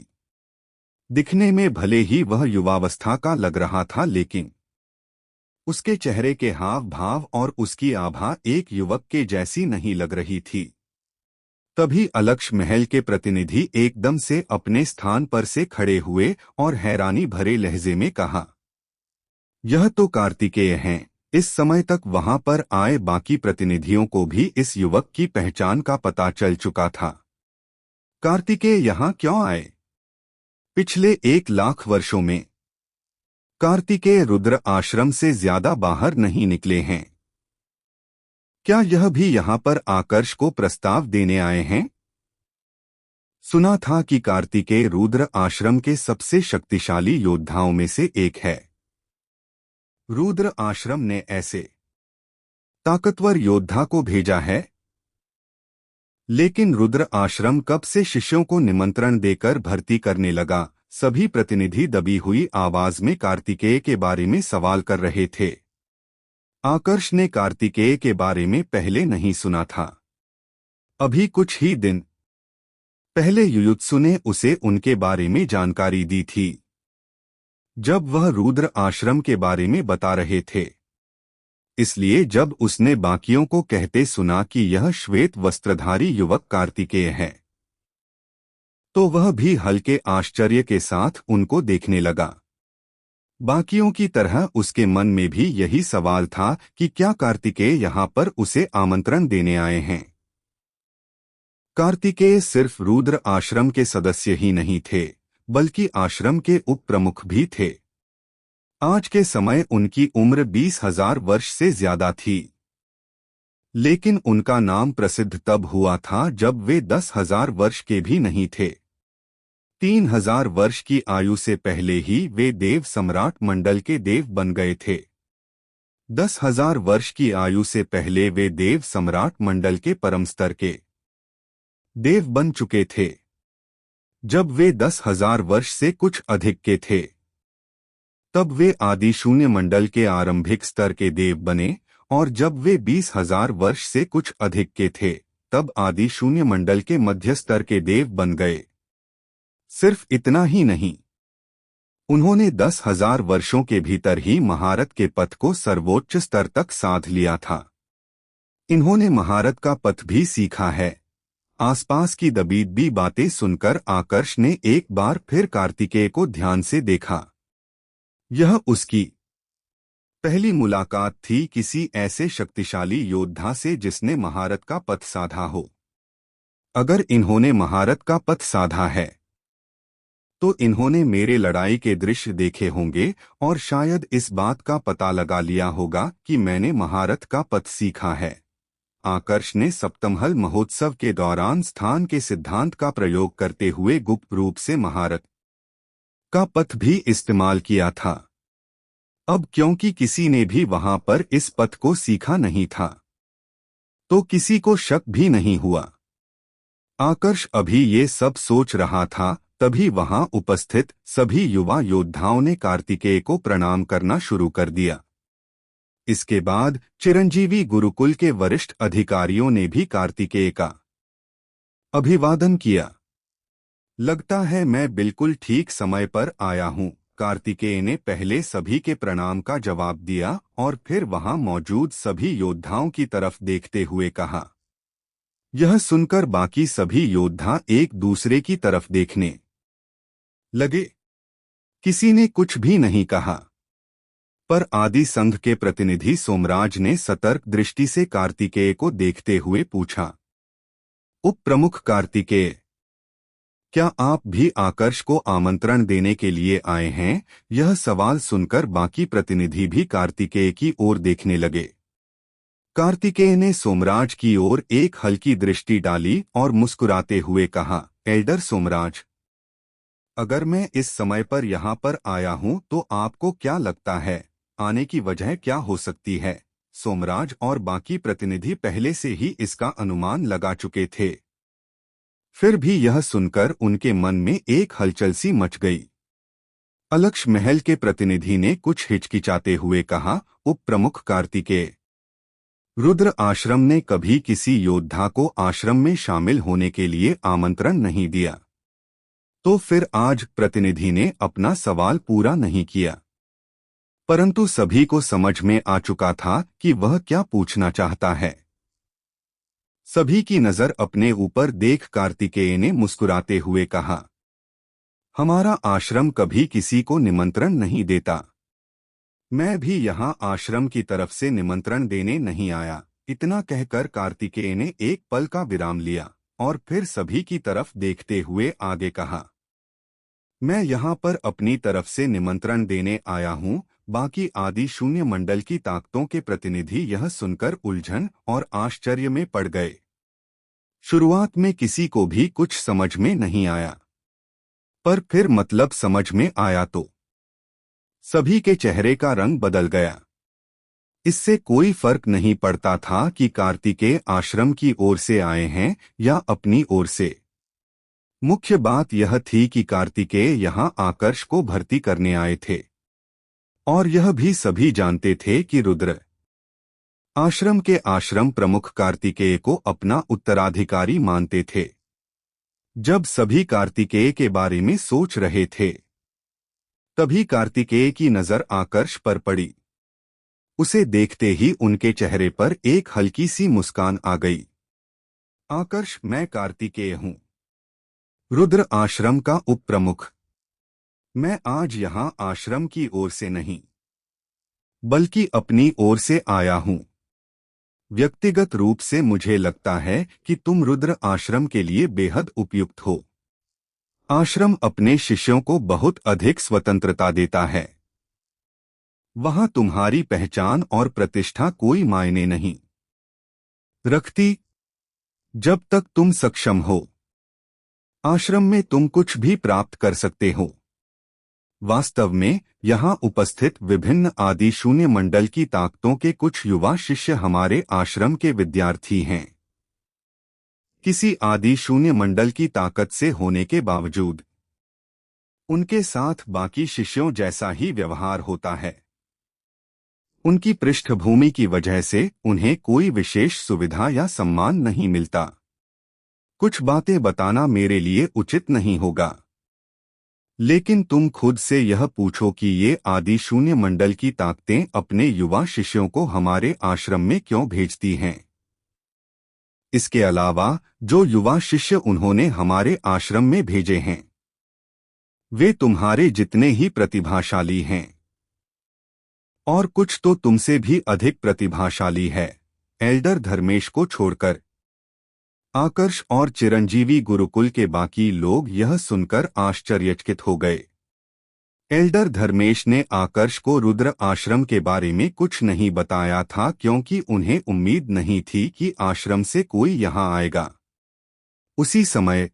दिखने में भले ही वह युवावस्था का लग रहा था, लेकिन उसके चेहरे के हाव भाव और उसकी आभा एक युवक के जैसी नहीं लग रही थी। तभी अलक्ष महल के प्रतिनिधि एकदम से अपने स्थान पर से खड़े हुए और हैरानी भरे लहजे में कहा, यह तो कार्तिकेय हैं। इस समय तक वहां पर आए बाकी प्रतिनिधियों को भी इस युवक की पहचान का पता चल चुका था। कार्तिकेय यहाँ क्यों आए? पिछले 1,00,000 वर्षों में कार्तिकेय रुद्र आश्रम से ज्यादा बाहर नहीं निकले हैं। क्या यह भी यहाँ पर आकर्ष को प्रस्ताव देने आए हैं? सुना था कि कार्तिकेय रुद्र आश्रम के सबसे शक्तिशाली योद्धाओं में से एक है। रुद्र आश्रम ने ऐसे ताकतवर योद्धा को भेजा है। लेकिन रुद्र आश्रम कब से शिष्यों को निमंत्रण देकर भर्ती करने लगा? सभी प्रतिनिधि दबी हुई आवाज में कार्तिकेय के बारे में सवाल कर रहे थे। आकर्ष ने कार्तिकेय के बारे में पहले नहीं सुना था। अभी कुछ ही दिन पहले युयुत्सु ने उसे उनके बारे में जानकारी दी थी, जब वह रुद्र आश्रम के बारे में बता रहे थे। इसलिए जब उसने बाकियों को कहते सुना कि यह श्वेत वस्त्रधारी युवक कार्तिकेय है, तो वह भी हल्के आश्चर्य के साथ उनको देखने लगा। बाकियों की तरह उसके मन में भी यही सवाल था कि क्या कार्तिकेय यहाँ पर उसे आमंत्रण देने आए हैं। कार्तिकेय सिर्फ रुद्र आश्रम के सदस्य ही नहीं थे, बल्कि आश्रम के उप प्रमुख भी थे। आज के समय उनकी उम्र 20,000 वर्ष से ज्यादा थी, लेकिन उनका नाम प्रसिद्ध तब हुआ था जब वे 10,000 वर्ष के भी नहीं थे। 3,000 वर्ष की आयु से पहले ही वे देव सम्राट मंडल के देव बन गए थे। 10,000 वर्ष की आयु से पहले वे देव सम्राट मंडल के परम स्तर के देव बन चुके थे। जब वे 10,000 वर्ष से कुछ अधिक के थे, तब वे आदि शून्य मंडल के आरंभिक स्तर के देव बने, और जब वे 20,000 वर्ष से कुछ अधिक के थे, तब आदि शून्य मंडल के मध्य स्तर के देव बन गए। सिर्फ इतना ही नहीं, उन्होंने 10,000 वर्षों के भीतर ही महारत के पथ को सर्वोच्च स्तर तक साध लिया था। इन्होंने महारत का पथ भी सीखा है। आसपास की दबीदबी बातें सुनकर आकर्ष ने एक बार फिर कार्तिकेय को ध्यान से देखा। यह उसकी पहली मुलाकात थी किसी ऐसे शक्तिशाली योद्धा से जिसने महारत का पथ साधा हो। अगर इन्होंने महारत का पथ साधा है, तो इन्होंने मेरे लड़ाई के दृश्य देखे होंगे और शायद इस बात का पता लगा लिया होगा कि मैंने महारत का पथ सीखा है। आकर्ष ने सप्तमहल महोत्सव के दौरान स्थान के सिद्धांत का प्रयोग करते हुए गुप्त रूप से महारत का पथ भी इस्तेमाल किया था। अब क्योंकि किसी ने भी वहां पर इस पथ को सीखा नहीं था, तो किसी को शक भी नहीं हुआ। आकर्ष अभी ये सब सोच रहा था, तभी वहां उपस्थित सभी युवा योद्धाओं ने कार्तिकेय को प्रणाम करना शुरू कर दिया। इसके बाद चिरंजीवी गुरुकुल के वरिष्ठ अधिकारियों ने भी कार्तिकेय का अभिवादन किया। लगता है मैं बिल्कुल ठीक समय पर आया हूँ। कार्तिकेय ने पहले सभी के प्रणाम का जवाब दिया और फिर वहां मौजूद सभी योद्धाओं की तरफ देखते हुए कहा। यह सुनकर बाकी सभी योद्धा एक दूसरे की तरफ देखने लगे। किसी ने कुछ भी नहीं कहा, पर आदि संघ के प्रतिनिधि सोमराज ने सतर्क दृष्टि से कार्तिकेय को देखते हुए पूछा, उप प्रमुख कार्तिकेय, क्या आप भी आकर्ष को आमंत्रण देने के लिए आए हैं? यह सवाल सुनकर बाकी प्रतिनिधि भी कार्तिकेय की ओर देखने लगे। कार्तिकेय ने सोमराज की ओर एक हल्की दृष्टि डाली और मुस्कुराते हुए कहा, एल्डर सोमराज, अगर मैं इस समय पर यहाँ पर आया हूँ तो आपको क्या लगता है आने की वजह क्या हो सकती है? सोमराज और बाकी प्रतिनिधि पहले से ही इसका अनुमान लगा चुके थे। फिर भी यह सुनकर उनके मन में एक हलचल सी मच गई। अलक्ष महल के प्रतिनिधि ने कुछ हिचकिचाते हुए कहा, उप प्रमुख कार्तिकेय, रुद्र आश्रम ने कभी किसी योद्धा को आश्रम में शामिल होने के लिए आमंत्रण नहीं दिया। तो फिर आज प्रतिनिधि ने अपना सवाल पूरा नहीं किया, परंतु सभी को समझ में आ चुका था कि वह क्या पूछना चाहता है। सभी की नजर अपने ऊपर देख कार्तिकेय ने मुस्कुराते हुए कहा, हमारा आश्रम कभी किसी को निमंत्रण नहीं देता। मैं भी यहाँ आश्रम की तरफ से निमंत्रण देने नहीं आया। इतना कहकर कार्तिकेय ने एक पल का विराम लिया और फिर सभी की तरफ देखते हुए आगे कहा, मैं यहाँ पर अपनी तरफ से निमंत्रण देने आया हूँ। बाकी आदि शून्य मंडल की ताकतों के प्रतिनिधि यह सुनकर उलझन और आश्चर्य में पड़ गए। शुरुआत में किसी को भी कुछ समझ में नहीं आया, पर फिर मतलब समझ में आया तो सभी के चेहरे का रंग बदल गया। इससे कोई फर्क नहीं पड़ता था कि कार्तिकेय आश्रम की ओर से आए हैं या अपनी ओर से। मुख्य बात यह थी कि कार्तिकेय यहां आकर्ष को भर्ती करने आए थे, और यह भी सभी जानते थे कि रुद्र आश्रम के आश्रम प्रमुख कार्तिकेय को अपना उत्तराधिकारी मानते थे। जब सभी कार्तिकेय के बारे में सोच रहे थे, तभी कार्तिकेय की नजर आकर्ष पर पड़ी। उसे देखते ही उनके चेहरे पर एक हल्की सी मुस्कान आ गई। आकर्ष, मैं कार्तिकेय हूँ, रुद्र आश्रम का उप प्रमुख। मैं आज यहाँ आश्रम की ओर से नहीं, बल्कि अपनी ओर से आया हूँ। व्यक्तिगत रूप से मुझे लगता है कि तुम रुद्र आश्रम के लिए बेहद उपयुक्त हो। आश्रम अपने शिष्यों को बहुत अधिक स्वतंत्रता देता है। वहां तुम्हारी पहचान और प्रतिष्ठा कोई मायने नहीं रखती। जब तक तुम सक्षम हो, आश्रम में तुम कुछ भी प्राप्त कर सकते हो। वास्तव में यहाँ उपस्थित विभिन्न आदि शून्य मंडल की ताकतों के कुछ युवा शिष्य हमारे आश्रम के विद्यार्थी हैं। किसी आदि शून्य मंडल की ताकत से होने के बावजूद उनके साथ बाकी शिष्यों जैसा ही व्यवहार होता है। उनकी पृष्ठभूमि की वजह से उन्हें कोई विशेष सुविधा या सम्मान नहीं मिलता। कुछ बातें बताना मेरे लिए उचित नहीं होगा, लेकिन तुम खुद से यह पूछो कि ये आदि शून्य मंडल की ताकतें अपने युवा शिष्यों को हमारे आश्रम में क्यों भेजती हैं। इसके अलावा जो युवा शिष्य उन्होंने हमारे आश्रम में भेजे हैं, वे तुम्हारे जितने ही प्रतिभाशाली हैं, और कुछ तो तुमसे भी अधिक प्रतिभाशाली है। एल्डर धर्मेश को छोड़कर आकर्ष और चिरंजीवी गुरुकुल के बाकी लोग यह सुनकर आश्चर्यचकित हो गए। एल्डर धर्मेश ने आकर्ष को रुद्र आश्रम के बारे में कुछ नहीं बताया था, क्योंकि उन्हें उम्मीद नहीं थी कि आश्रम से कोई यहां आएगा। उसी समय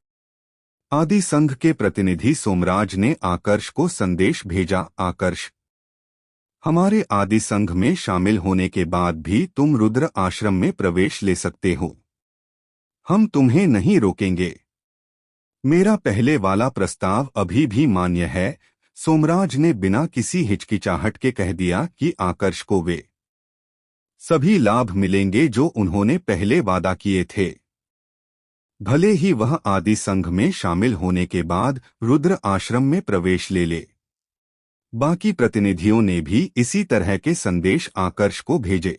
आदि संघ के प्रतिनिधि सोमराज ने आकर्ष को संदेश भेजा, आकर्ष, हमारे आदि संघ में शामिल होने के बाद भी तुम रुद्र आश्रम में प्रवेश ले सकते हो। हम तुम्हें नहीं रोकेंगे। मेरा पहले वाला प्रस्ताव अभी भी मान्य है। सोमराज ने बिना किसी हिचकिचाहट के कह दिया कि आकर्ष को वे सभी लाभ मिलेंगे जो उन्होंने पहले वादा किए थे। भले ही वह आदि संघ में शामिल होने के बाद रुद्र आश्रम में प्रवेश ले ले। बाकी प्रतिनिधियों ने भी इसी तरह के संदेश आकर्ष को भेजे।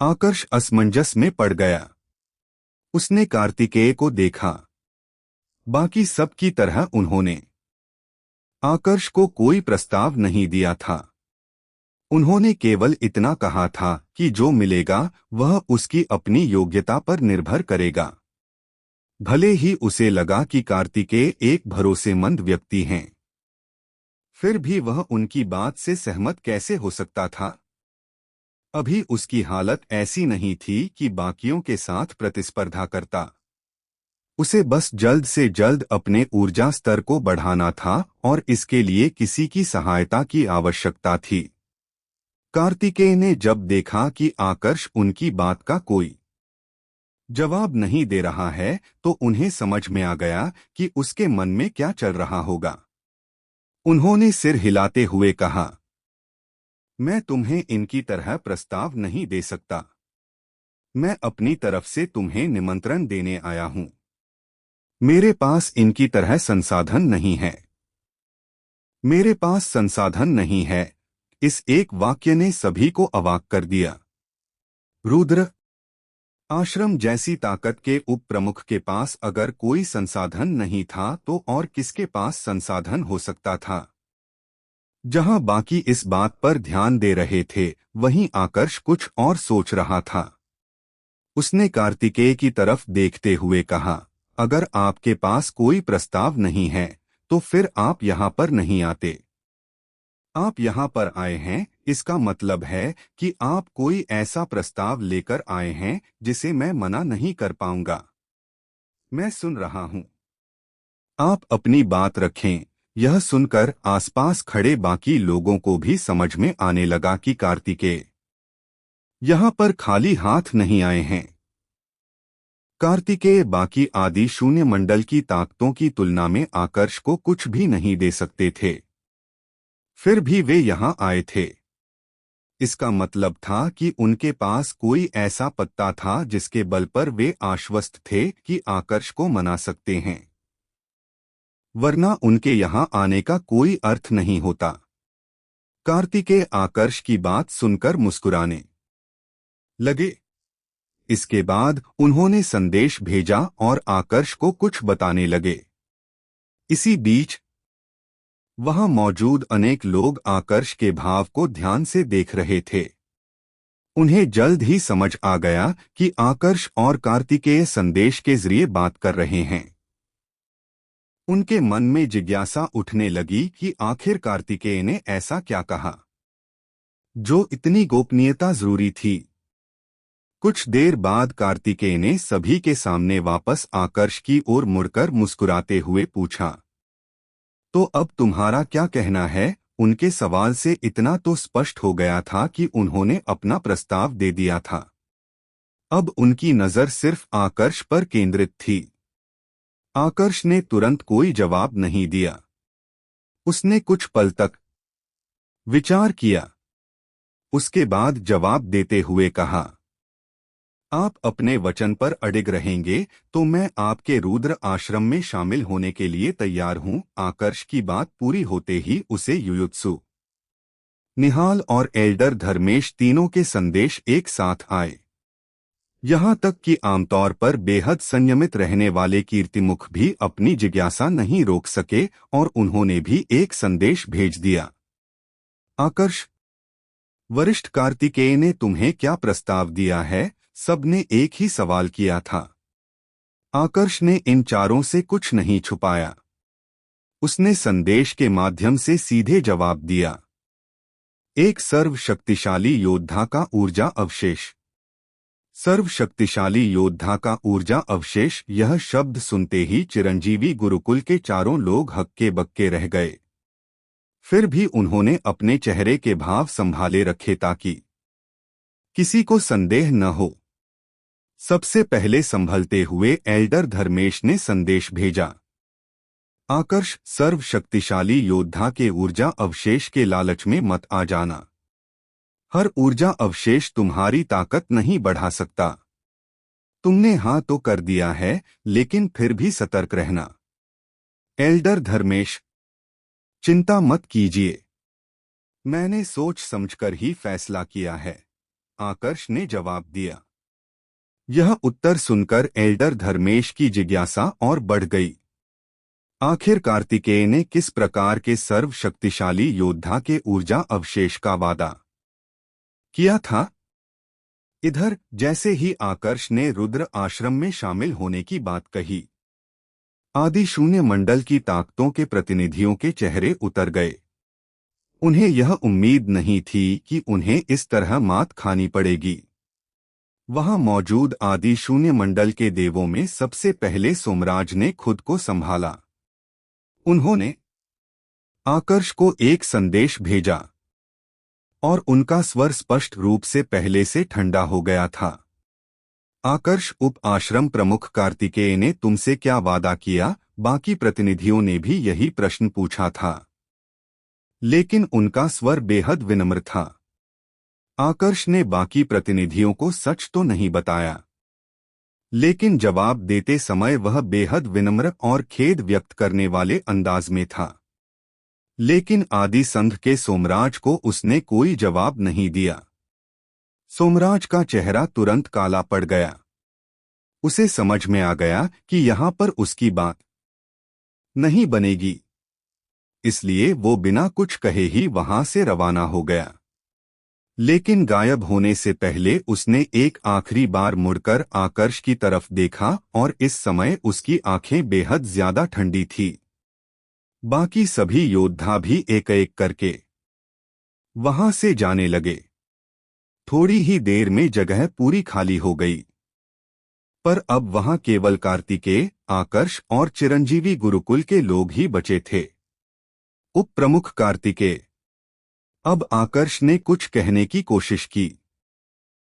आकर्ष असमंजस में पड़ गया। उसने कार्तिकेय को देखा। बाकी सब की तरह उन्होंने आकर्ष को कोई प्रस्ताव नहीं दिया था। उन्होंने केवल इतना कहा था कि जो मिलेगा वह उसकी अपनी योग्यता पर निर्भर करेगा। भले ही उसे लगा कि कार्तिकेय एक भरोसेमंद व्यक्ति हैं, फिर भी वह उनकी बात से सहमत कैसे हो सकता था। अभी उसकी हालत ऐसी नहीं थी कि बाकियों के साथ प्रतिस्पर्धा करता। उसे बस जल्द से जल्द अपने ऊर्जा स्तर को बढ़ाना था और इसके लिए किसी की सहायता की आवश्यकता थी। कार्तिकेय ने जब देखा कि आकर्ष उनकी बात का कोई जवाब नहीं दे रहा है तो उन्हें समझ में आ गया कि उसके मन में क्या चल रहा होगा। उन्होंने सिर हिलाते हुए कहा, मैं तुम्हें इनकी तरह प्रस्ताव नहीं दे सकता। मैं अपनी तरफ से तुम्हें निमंत्रण देने आया हूं। मेरे पास इनकी तरह संसाधन नहीं है। मेरे पास संसाधन नहीं है। इस एक वाक्य ने सभी को अवाक कर दिया। रुद्र आश्रम जैसी ताकत के उप प्रमुख के पास अगर कोई संसाधन नहीं था तो और किसके पास संसाधन हो सकता था। जहां बाकी इस बात पर ध्यान दे रहे थे, वहीं आकर्ष कुछ और सोच रहा था। उसने कार्तिकेय की तरफ देखते हुए कहा, अगर आपके पास कोई प्रस्ताव नहीं है तो फिर आप यहाँ पर नहीं आते। आप यहाँ पर आए हैं, इसका मतलब है कि आप कोई ऐसा प्रस्ताव लेकर आए हैं जिसे मैं मना नहीं कर पाऊंगा। मैं सुन रहा हूं। आप अपनी बात रखें। यह सुनकर आसपास खड़े बाकी लोगों को भी समझ में आने लगा कि कार्तिकेय यहाँ पर खाली हाथ नहीं आए हैं। कार्तिकेय बाकी आदि शून्य मंडल की ताकतों की तुलना में आकर्ष को कुछ भी नहीं दे सकते थे, फिर भी वे यहाँ आए थे। इसका मतलब था कि उनके पास कोई ऐसा पत्ता था जिसके बल पर वे आश्वस्त थे कि आकर्ष को मना सकते हैं, वरना उनके यहाँ आने का कोई अर्थ नहीं होता। कार्तिकेय आकर्ष की बात सुनकर मुस्कुराने लगे। इसके बाद उन्होंने संदेश भेजा और आकर्ष को कुछ बताने लगे। इसी बीच वहां मौजूद अनेक लोग आकर्ष के भाव को ध्यान से देख रहे थे। उन्हें जल्द ही समझ आ गया कि आकर्ष और कार्तिकेय संदेश के जरिए बात कर रहे हैं। उनके मन में जिज्ञासा उठने लगी कि आखिर कार्तिकेय ने ऐसा क्या कहा जो इतनी गोपनीयता जरूरी थी। कुछ देर बाद कार्तिकेय ने सभी के सामने वापस आकर्ष की ओर मुड़कर मुस्कुराते हुए पूछा, तो अब तुम्हारा क्या कहना है। उनके सवाल से इतना तो स्पष्ट हो गया था कि उन्होंने अपना प्रस्ताव दे दिया था। अब उनकी नजर सिर्फ आकर्ष पर केंद्रित थी। आकर्ष ने तुरंत कोई जवाब नहीं दिया। उसने कुछ पल तक विचार किया। उसके बाद जवाब देते हुए कहा, आप अपने वचन पर अडिग रहेंगे तो मैं आपके रुद्र आश्रम में शामिल होने के लिए तैयार हूं। आकर्ष की बात पूरी होते ही उसे युयुत्सु, निहाल और एल्डर धर्मेश तीनों के संदेश एक साथ आए। यहां तक कि आमतौर पर बेहद संयमित रहने वाले कीर्तिमुख भी अपनी जिज्ञासा नहीं रोक सके और उन्होंने भी एक संदेश भेज दिया। आकर्ष, वरिष्ठ कार्तिकेय ने तुम्हें क्या प्रस्ताव दिया है। सबने एक ही सवाल किया था। आकर्ष ने इन चारों से कुछ नहीं छुपाया। उसने संदेश के माध्यम से सीधे जवाब दिया, एक सर्वशक्तिशाली योद्धा का ऊर्जा अवशेष। सर्वशक्तिशाली योद्धा का ऊर्जा अवशेष। यह शब्द सुनते ही चिरंजीवी गुरुकुल के चारों लोग हक्के बक्के रह गए। फिर भी उन्होंने अपने चेहरे के भाव संभाले रखे ताकि किसी को संदेह न हो। सबसे पहले संभलते हुए एल्डर धर्मेश ने संदेश भेजा, आकर्ष, सर्वशक्तिशाली योद्धा के ऊर्जा अवशेष के लालच में मत आ जाना। हर ऊर्जा अवशेष तुम्हारी ताकत नहीं बढ़ा सकता। तुमने हाँ तो कर दिया है, लेकिन फिर भी सतर्क रहना। एल्डर धर्मेश, चिंता मत कीजिए। मैंने सोच समझकर ही फैसला किया है, आकर्ष ने जवाब दिया। यह उत्तर सुनकर एल्डर धर्मेश की जिज्ञासा और बढ़ गई। आखिर कार्तिकेय ने किस प्रकार के सर्वशक्तिशाली योद्धा के ऊर्जा अवशेष का वादा किया था? इधर जैसे ही आकर्ष ने रुद्र आश्रम में शामिल होने की बात कही, आदि शून्य मंडल की ताकतों के प्रतिनिधियों के चेहरे उतर गए। उन्हें यह उम्मीद नहीं थी कि उन्हें इस तरह मात खानी पड़ेगी। वहां मौजूद आदि शून्य मंडल के देवों में सबसे पहले सोमराज ने खुद को संभाला। उन्होंने आकर्ष को एक संदेश भेजा और उनका स्वर स्पष्ट रूप से पहले से ठंडा हो गया था। आकर्ष, उप आश्रम प्रमुख कार्तिकेय ने तुमसे क्या वादा किया? बाकी प्रतिनिधियों ने भी यही प्रश्न पूछा था, लेकिन उनका स्वर बेहद विनम्र था। आकर्ष ने बाकी प्रतिनिधियों को सच तो नहीं बताया, लेकिन जवाब देते समय वह बेहद विनम्र और खेद व्यक्त करने वाले अंदाज में था। लेकिन आदि संघ के सोमराज को उसने कोई जवाब नहीं दिया। सोमराज का चेहरा तुरंत काला पड़ गया। उसे समझ में आ गया कि यहाँ पर उसकी बात नहीं बनेगी, इसलिए वो बिना कुछ कहे ही वहां से रवाना हो गया। लेकिन गायब होने से पहले उसने एक आखिरी बार मुड़कर आकर्ष की तरफ देखा और इस समय उसकी आंखें बेहद ज्यादा ठंडी थी। बाकी सभी योद्धा भी एक एक करके वहां से जाने लगे। थोड़ी ही देर में जगह पूरी खाली हो गई, पर अब वहां केवल कार्तिकेय, आकर्ष और चिरंजीवी गुरुकुल के लोग ही बचे थे। उप प्रमुख कार्तिकेय। अब आकर्ष ने कुछ कहने की कोशिश की,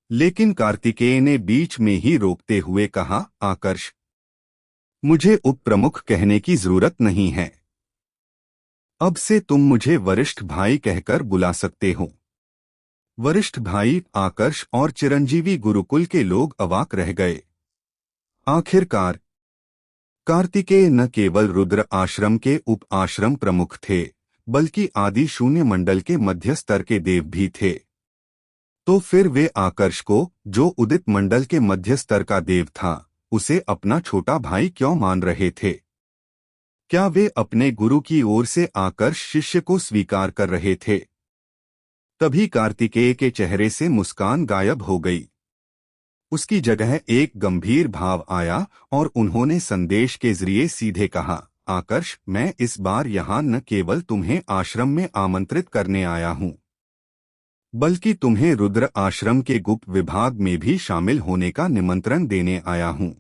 लेकिन कार्तिकेय ने बीच में ही रोकते हुए कहा, आकर्ष, मुझे उप प्रमुख कहने की जरूरत नहीं है। अब से तुम मुझे वरिष्ठ भाई कहकर बुला सकते हो। वरिष्ठ भाई? आकर्ष और चिरंजीवी गुरुकुल के लोग अवाक रह गए। आखिरकार कार्तिकेय न केवल रुद्र आश्रम के उप आश्रम प्रमुख थे, बल्कि आदि शून्य मंडल के मध्य स्तर के देव भी थे। तो फिर वे आकर्ष को, जो उदित मंडल के मध्य स्तर का देव था, उसे अपना छोटा भाई क्यों मान रहे थे? क्या वे अपने गुरु की ओर से आकर्ष शिष्य को स्वीकार कर रहे थे? तभी कार्तिकेय के चेहरे से मुस्कान गायब हो गई। उसकी जगह एक गंभीर भाव आया और उन्होंने संदेश के जरिए सीधे कहा, आकर्ष, मैं इस बार यहाँ न केवल तुम्हें आश्रम में आमंत्रित करने आया हूँ, बल्कि तुम्हें रुद्र आश्रम के गुप्त विभाग में भी शामिल होने का निमंत्रण देने आया हूँ।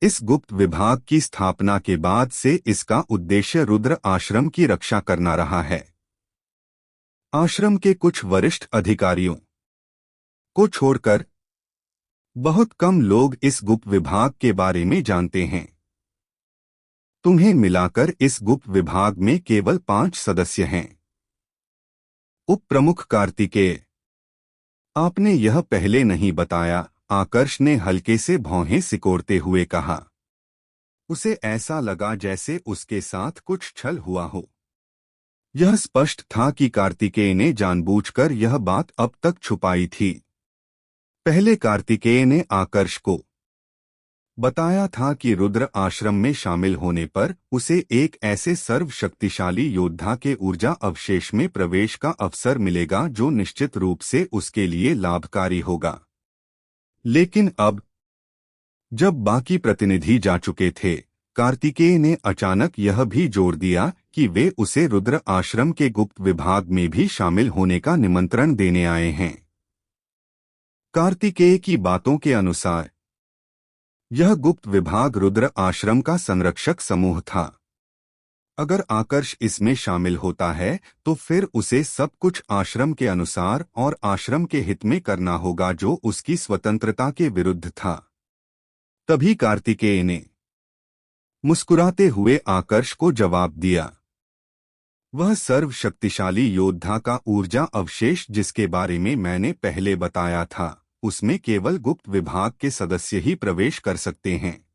इस गुप्त विभाग की स्थापना के बाद से इसका उद्देश्य रुद्र आश्रम की रक्षा करना रहा है। आश्रम के कुछ वरिष्ठ अधिकारियों को छोड़कर बहुत कम लोग इस गुप्त विभाग के बारे में जानते हैं। तुम्हें मिलाकर इस गुप्त विभाग में केवल 5 सदस्य हैं। उप प्रमुख कार्तिकेय, आपने यह पहले नहीं बताया, आकर्ष ने हल्के से भौहें सिकोड़ते हुए कहा। उसे ऐसा लगा जैसे उसके साथ कुछ छल हुआ हो। यह स्पष्ट था कि कार्तिकेय ने जानबूझकर यह बात अब तक छुपाई थी। पहले कार्तिकेय ने आकर्ष को बताया था कि रुद्र आश्रम में शामिल होने पर उसे एक ऐसे सर्वशक्तिशाली योद्धा के ऊर्जा अवशेष में प्रवेश का अवसर मिलेगा जो निश्चित रूप से उसके लिए लाभकारी होगा। लेकिन अब जब बाकी प्रतिनिधि जा चुके थे, कार्तिकेय ने अचानक यह भी जोर दिया कि वे उसे रुद्र आश्रम के गुप्त विभाग में भी शामिल होने का निमंत्रण देने आए हैं। कार्तिकेय की बातों के अनुसार यह गुप्त विभाग रुद्र आश्रम का संरक्षक समूह था। अगर आकर्ष इसमें शामिल होता है तो फिर उसे सब कुछ आश्रम के अनुसार और आश्रम के हित में करना होगा, जो उसकी स्वतंत्रता के विरुद्ध था। तभी कार्तिकेय ने मुस्कुराते हुए आकर्ष को जवाब दिया, वह सर्वशक्तिशाली योद्धा का ऊर्जा अवशेष जिसके बारे में मैंने पहले बताया था, उसमें केवल गुप्त विभाग के सदस्य ही प्रवेश कर सकते हैं।